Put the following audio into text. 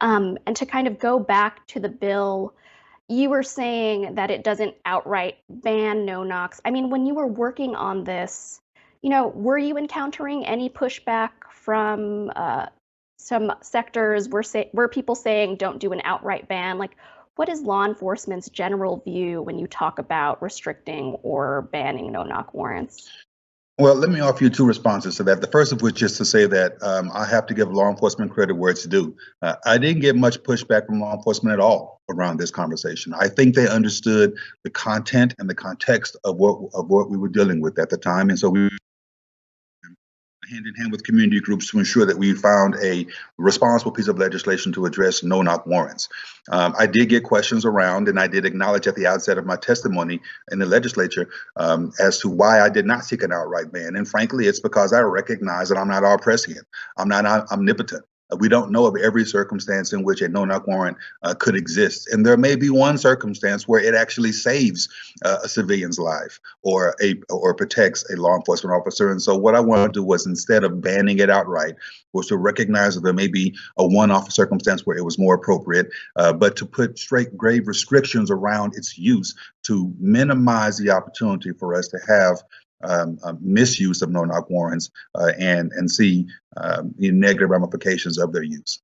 And to kind of go back to the bill, you were saying that it doesn't outright ban no knocks. I mean, when you were working on this, were you encountering any pushback from some sectors? Were people saying don't do an outright ban? Like, what is law enforcement's general view when you talk about restricting or banning no knock warrants? Well, let me offer you two responses to that. The first of which is to say that I have to give law enforcement credit where it's due. I didn't get much pushback from law enforcement at all around this conversation. I think they understood the content and the context of what we were dealing with at the time, and so we hand in hand with community groups to ensure that we found a responsible piece of legislation to address no-knock warrants. I did get questions around, and I did acknowledge at the outset of my testimony in the legislature as to why I did not seek an outright ban. And frankly, it's because I recognize that I'm not all prescient. I'm not omnipotent. We don't know of every circumstance in which a no-knock warrant could exist. And there may be one circumstance where it actually saves a civilian's life or protects a law enforcement officer. And so what I want to do was, instead of banning it outright, was to recognize that there may be a one-off circumstance where it was more appropriate, but to put straight grave restrictions around its use to minimize the opportunity for us to have misuse of no-knock warrants and see the negative ramifications of their use.